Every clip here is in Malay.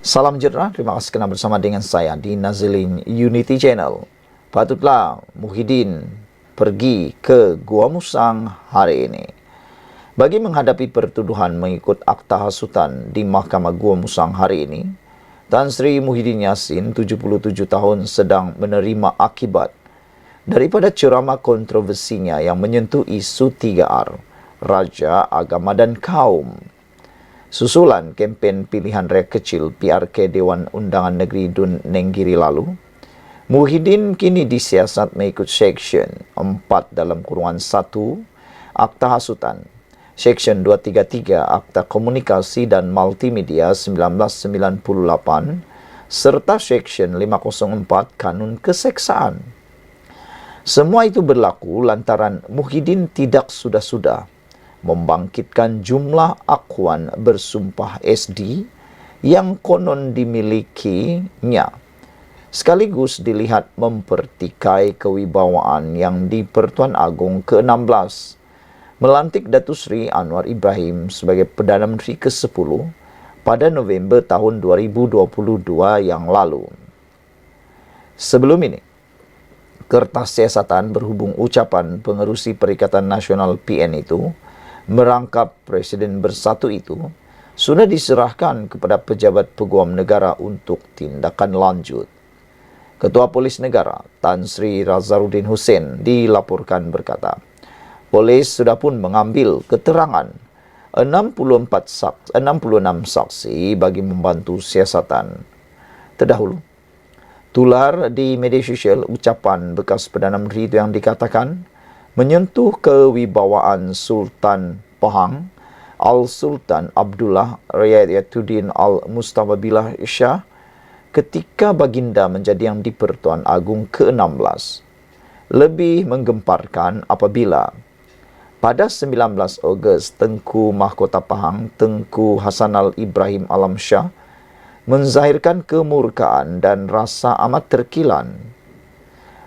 Salam jernah, terima kasih kerana bersama dengan saya di Nazilin Unity Channel. Patutlah Muhyiddin pergi ke Gua Musang hari ini. Bagi menghadapi pertuduhan mengikut akta hasutan di Mahkamah Gua Musang hari ini, Tan Sri Muhyiddin Yassin, 77 tahun, sedang menerima akibat daripada ceramah kontroversinya yang menyentuh isu 3R, Raja, Agama dan Kaum. Susulan kempen pilihan rakyat kecil PRK Dewan Undangan Negeri Dun Nenggiri lalu, Muhyiddin kini disiasat mengikut Seksyen 4 dalam kurungan 1 Akta Hasutan, Seksyen 233 Akta Komunikasi dan Multimedia 1998, serta Seksyen 504 Kanun Keseksaan. Semua itu berlaku lantaran Muhyiddin tidak sudah-sudah membangkitkan jumlah akhwan bersumpah SD yang konon dimilikinya, sekaligus dilihat mempertikai kewibawaan yang di Pertuan Agong ke-16, melantik Datuk Seri Anwar Ibrahim sebagai Perdana Menteri ke-10 pada November tahun 2022 yang lalu. Sebelum ini, kertas siasatan berhubung ucapan pengerusi Perikatan Nasional PN itu merangkap Presiden Bersatu itu sudah diserahkan kepada pejabat peguam negara untuk tindakan lanjut. Ketua Polis Negara Tan Sri Razaruddin Hussein dilaporkan berkata, polis sudah pun mengambil keterangan 66 saksi bagi membantu siasatan. Terdahulu, tular di media sosial ucapan bekas Perdana Menteri itu yang dikatakan menyentuh kewibawaan Sultan Pahang Al-Sultan Abdullah Riyadiyatuddin Al-Mustawabillah Shah ketika baginda menjadi yang di Pertuan Agong ke-16. Lebih menggemparkan apabila pada 19 Ogos Tengku Mahkota Pahang Tengku Hasanal Ibrahim Alam Shah menzahirkan kemurkaan dan rasa amat terkilan.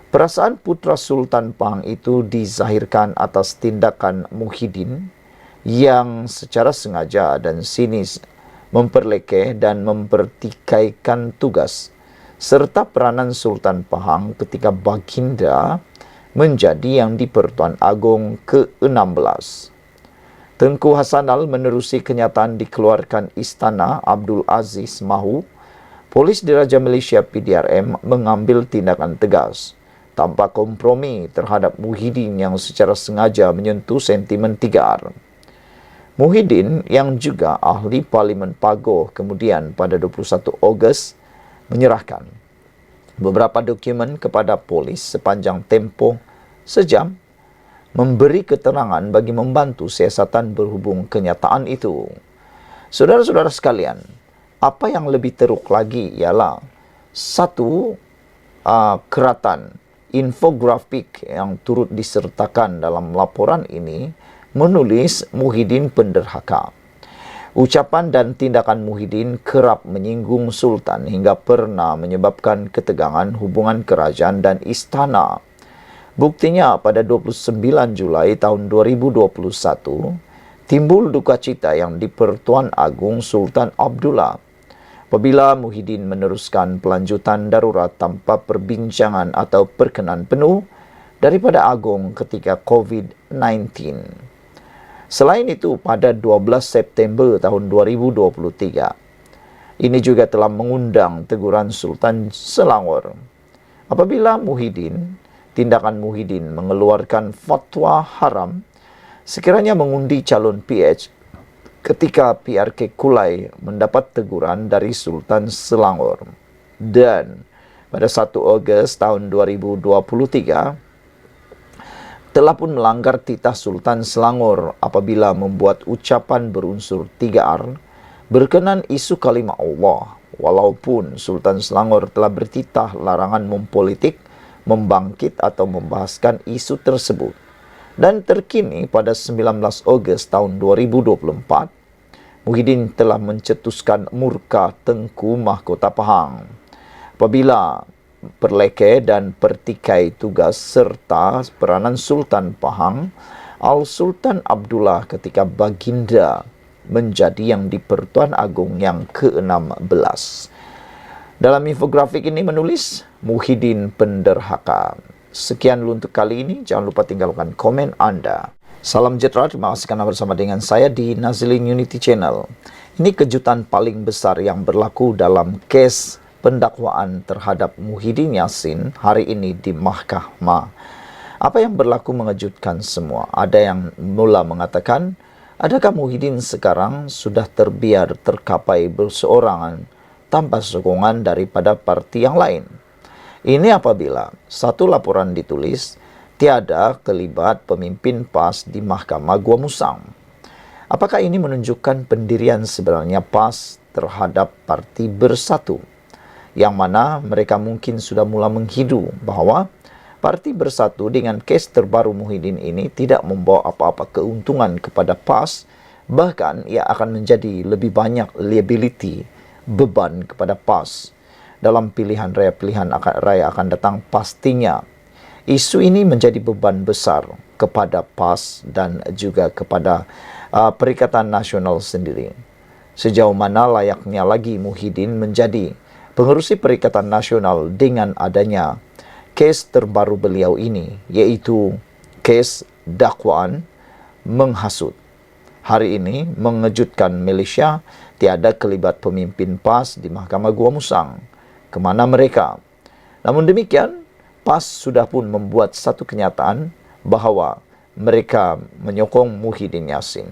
Perasaan putra Sultan Pahang itu dizahirkan atas tindakan Muhyiddin yang secara sengaja dan sinis memperlekeh dan mempertikaikan tugas serta peranan Sultan Pahang ketika baginda menjadi yang di Pertuan Agong ke-16. Tengku Hasanal menerusi kenyataan dikeluarkan Istana Abdul Aziz Mahu, Polis Diraja Malaysia PDRM mengambil tindakan tegas tanpa kompromi terhadap Muhyiddin yang secara sengaja menyentuh sentimen 3R. Muhyiddin yang juga ahli Parlimen Pagoh kemudian pada 21 Ogos menyerahkan beberapa dokumen kepada polis sepanjang tempoh sejam memberi keterangan bagi membantu siasatan berhubung kenyataan itu. Saudara-saudara sekalian, apa yang lebih teruk lagi ialah satu keratan infografik yang turut disertakan dalam laporan ini menulis Muhyiddin penderhaka. Ucapan dan tindakan Muhyiddin kerap menyinggung Sultan hingga pernah menyebabkan ketegangan hubungan kerajaan dan istana. Buktinya pada 29 Julai tahun 2021, timbul duka cita yang di Pertuan Agong Sultan Abdullah apabila Muhyiddin meneruskan pelanjutan darurat tanpa perbincangan atau perkenan penuh daripada Agong ketika COVID-19. Selain itu, pada 12 September tahun 2023, ini juga telah mengundang teguran Sultan Selangor apabila tindakan Muhyiddin mengeluarkan fatwa haram sekiranya mengundi calon PH ketika PRK Kulai mendapat teguran dari Sultan Selangor. Dan pada 1 Ogos tahun 2023, telah pun melanggar titah Sultan Selangor apabila membuat ucapan berunsur 3R berkenan isu kalimah Allah, walaupun Sultan Selangor telah bertitah larangan mempolitik, membangkit atau membahaskan isu tersebut. Dan terkini pada 19 Ogos tahun 2024, Muhyiddin telah mencetuskan murka Tengku Mahkota Pahang apabila perlekeh dan pertikai tugas serta peranan Sultan Pahang Al-Sultan Abdullah ketika baginda menjadi yang di-Pertuan Agong yang ke-16. Dalam infografik ini menulis Muhyiddin penderhaka. Sekian dulu untuk kali ini. Jangan lupa tinggalkan komen Anda. Salam sejahtera, terima kasih karena bersama dengan saya di Nazilin Unity Channel. Ini kejutan paling besar yang berlaku dalam kes pendakwaan terhadap Muhyiddin Yassin hari ini di mahkamah. Apa yang berlaku mengejutkan semua. Ada yang mula mengatakan, adakah Muhyiddin sekarang sudah terbiar terkapai berseorangan tanpa sokongan daripada parti yang lain? Ini apabila satu laporan ditulis, tiada kelibat pemimpin PAS di Mahkamah Gua Musang. Apakah ini menunjukkan pendirian sebenarnya PAS terhadap Parti Bersatu? Yang mana mereka mungkin sudah mula menghidu bahwa Parti Bersatu dengan kes terbaru Muhyiddin ini tidak membawa apa-apa keuntungan kepada PAS, bahkan ia akan menjadi lebih banyak liability, beban kepada PAS. Dalam pilihan raya akan datang pastinya isu ini menjadi beban besar kepada PAS dan juga kepada Perikatan Nasional sendiri. Sejauh mana layaknya lagi Muhyiddin menjadi pengerusi Perikatan Nasional dengan adanya kes terbaru beliau ini, yaitu kes dakwaan menghasut. Hari ini mengejutkan Malaysia, tiada kelibat pemimpin PAS di Mahkamah Gua Musang. Kemana mereka? Namun demikian, PAS sudah pun membuat satu kenyataan bahawa mereka menyokong Muhyiddin Yassin.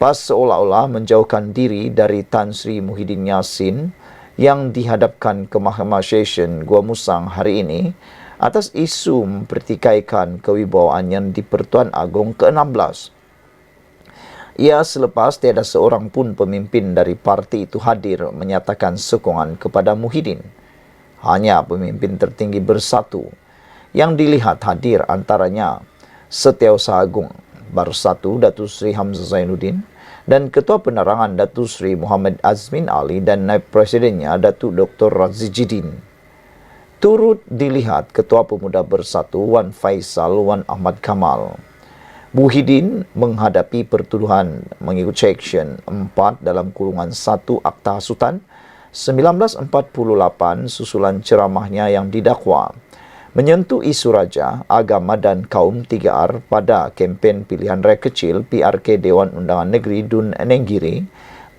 PAS seolah-olah menjauhkan diri dari Tan Sri Muhyiddin Yassin yang dihadapkan ke Mahkamah Session Gua Musang hari ini atas isu mempertikaikan kewibawaan yang di Pertuan Agong ke-16. Ia selepas tiada seorang pun pemimpin dari parti itu hadir menyatakan sokongan kepada Muhyiddin. Hanya pemimpin tertinggi Bersatu yang dilihat hadir antaranya Setiausaha Agung Bersatu Datuk Seri Hamzah Zainuddin dan Ketua Penerangan Datuk Seri Muhammad Azmin Ali dan Naib Presidennya Datuk Dr. Razi Jidin. Turut dilihat Ketua Pemuda Bersatu Wan Faisal Wan Ahmad Kamal. Muhyiddin menghadapi pertuduhan mengikut Seksyen 4 dalam kurungan 1 Akta Hasutan 1948 susulan ceramahnya yang didakwa menyentuh isu raja, agama dan kaum 3R pada kempen pilihan raya kecil PRK Dewan Undangan Negeri Dun Nenggiri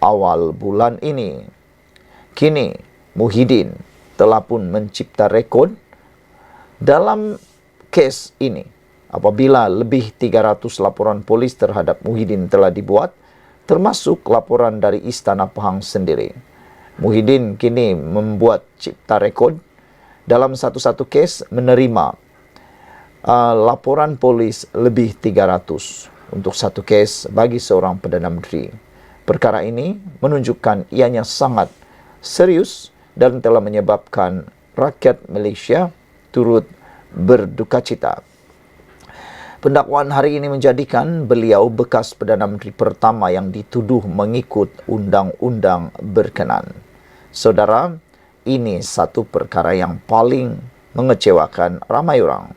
awal bulan ini. Kini, Muhyiddin telah pun mencipta rekod dalam kes ini. Apabila lebih 300 laporan polis terhadap Muhyiddin telah dibuat, termasuk laporan dari Istana Pahang sendiri. Muhyiddin kini membuat cipta rekod dalam satu-satu kes menerima laporan polis lebih 300 untuk satu kes bagi seorang Perdana Menteri. Perkara ini menunjukkan ianya sangat serius dan telah menyebabkan rakyat Malaysia turut berduka cita. Pendakwaan hari ini menjadikan beliau bekas Perdana Menteri pertama yang dituduh mengikut undang-undang berkenan. Saudara, ini satu perkara yang paling mengecewakan ramai orang.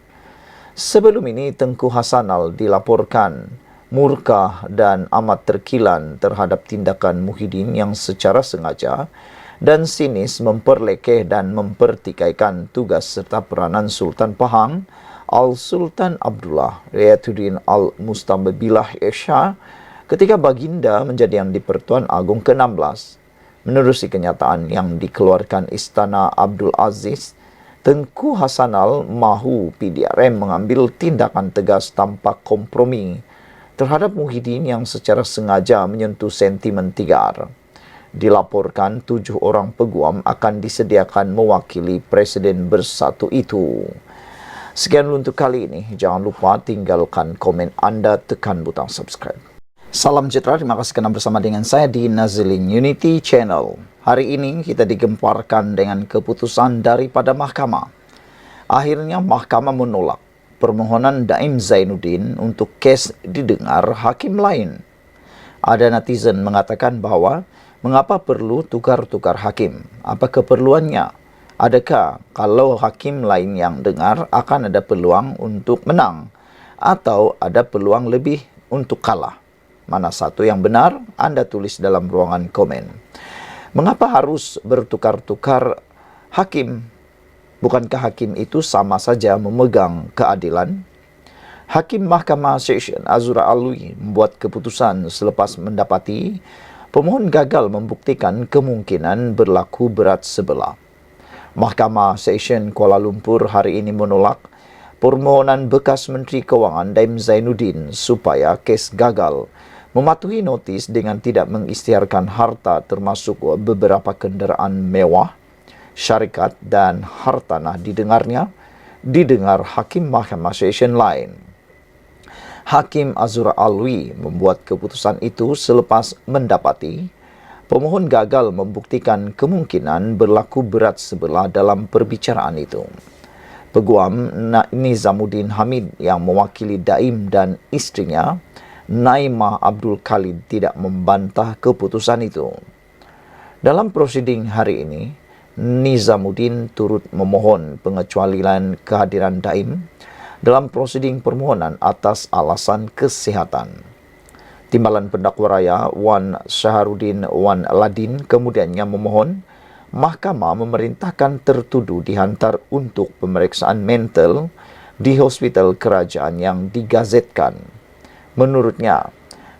Sebelum ini, Tengku Hasanal dilaporkan murka dan amat terkilan terhadap tindakan Muhyiddin yang secara sengaja dan sinis memperlekeh dan mempertikaikan tugas serta peranan Sultan Pahang, Al-Sultan Abdullah Riyatuddin Al-Mustabilah Shah ketika baginda menjadi yang di Pertuan Agong ke-16. Menerusi kenyataan yang dikeluarkan Istana Abdul Aziz, Tengku Hasanal mahu PDRM mengambil tindakan tegas tanpa kompromi terhadap Muhyiddin yang secara sengaja menyentuh sentimen 3R. Dilaporkan 7 orang peguam akan disediakan mewakili Presiden Bersatu itu. Sekian dulu untuk kali ini. Jangan lupa tinggalkan komen Anda, tekan butang subscribe. Salam sejahtera, terima kasih kerana bersama dengan saya di Nazilin Unity Channel. Hari ini kita digemparkan dengan keputusan daripada mahkamah. Akhirnya mahkamah menolak permohonan Daim Zainuddin untuk kes didengar hakim lain. Ada netizen mengatakan bahawa mengapa perlu tukar-tukar hakim? Apa keperluannya? Adakah kalau hakim lain yang dengar akan ada peluang untuk menang? Atau ada peluang lebih untuk kalah? Mana satu yang benar? Anda tulis dalam ruangan komen. Mengapa harus bertukar-tukar hakim? Bukankah hakim itu sama saja memegang keadilan? Hakim Mahkamah Session Azura Alwi membuat keputusan selepas mendapati pemohon gagal membuktikan kemungkinan berlaku berat sebelah. Mahkamah Session Kuala Lumpur hari ini menolak permohonan bekas Menteri Kewangan Daim Zainuddin supaya kes gagal mematuhi notis dengan tidak mengisytiharkan harta termasuk beberapa kenderaan mewah, syarikat dan hartanah didengar Hakim Mahkamah Session lain. Hakim Azura Alwi membuat keputusan itu selepas mendapati pemohon gagal membuktikan kemungkinan berlaku berat sebelah dalam perbicaraan itu. Peguam Nizamuddin Hamid yang mewakili Daim dan istrinya, Naimah Abdul Khalid, tidak membantah keputusan itu. Dalam prosiding hari ini, Nizamuddin turut memohon pengecualian kehadiran Daim dalam prosiding permohonan atas alasan kesihatan. Timbalan pendakwa raya Wan Syaharuddin Wan Ladin kemudiannya memohon Mahkamah memerintahkan tertuduh dihantar untuk pemeriksaan mental di hospital kerajaan yang digazetkan. Menurutnya,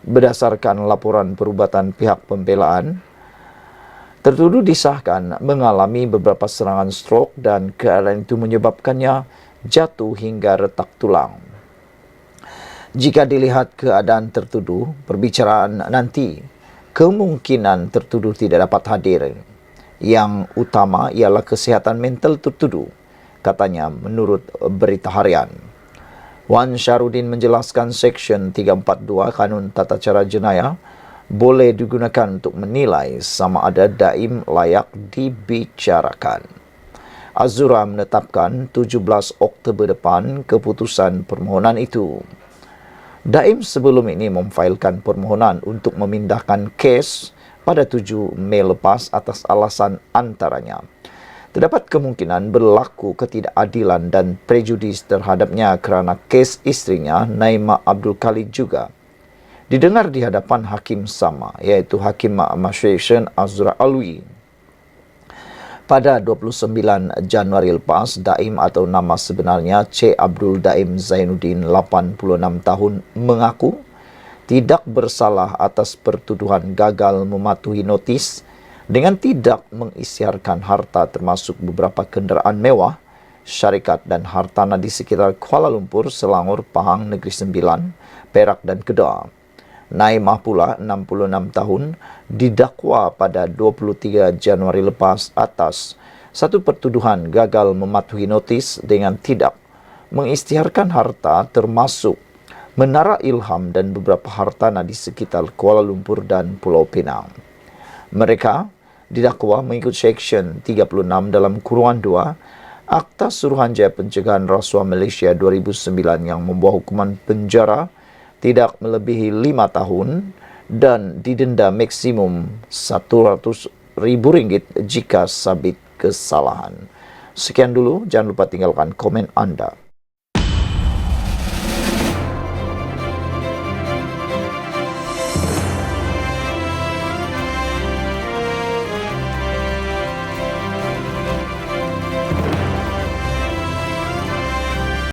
berdasarkan laporan perubatan pihak pembelaan, tertuduh disahkan mengalami beberapa serangan stroke dan keadaan itu menyebabkannya jatuh hingga retak tulang. Jika dilihat keadaan tertuduh, perbicaraan nanti kemungkinan tertuduh tidak dapat hadir. Yang utama ialah kesihatan mental tertuduh, katanya menurut Berita Harian. Wan Syahrudin menjelaskan Seksyen 342 Kanun Tata Cara Jenayah boleh digunakan untuk menilai sama ada Daim layak dibicarakan. Azura menetapkan 17 Oktober depan keputusan permohonan itu. Daim sebelum ini memfailkan permohonan untuk memindahkan kes pada 7 Mei lepas atas alasan antaranya terdapat kemungkinan berlaku ketidakadilan dan prejudis terhadapnya kerana kes istrinya Naimah Abdul Khalid juga didengar di hadapan hakim sama, iaitu Hakim Mahkamah Session Azura Alwi. Pada 29 Januari lepas, Daim atau nama sebenarnya Cik Abdul Daim Zainuddin, 86 tahun, mengaku tidak bersalah atas pertuduhan gagal mematuhi notis dengan tidak mengisytiharkan harta termasuk beberapa kenderaan mewah, syarikat dan hartanah di sekitar Kuala Lumpur, Selangor, Pahang, Negeri Sembilan, Perak dan Kedah. Naimah pula 66 tahun didakwa pada 23 Januari lepas atas satu pertuduhan gagal mematuhi notis dengan tidak mengisytiharkan harta termasuk Menara Ilham dan beberapa hartanah di sekitar Kuala Lumpur dan Pulau Pinang. Mereka didakwa mengikut Seksyen 36 dalam kurungan 2 Akta Suruhanjaya Pencegahan Rasuah Malaysia 2009 yang membawa hukuman penjara tidak melebihi 5 tahun dan didenda maksimum RM100,000 jika sabit kesalahan. Sekian dulu, jangan lupa tinggalkan komen anda.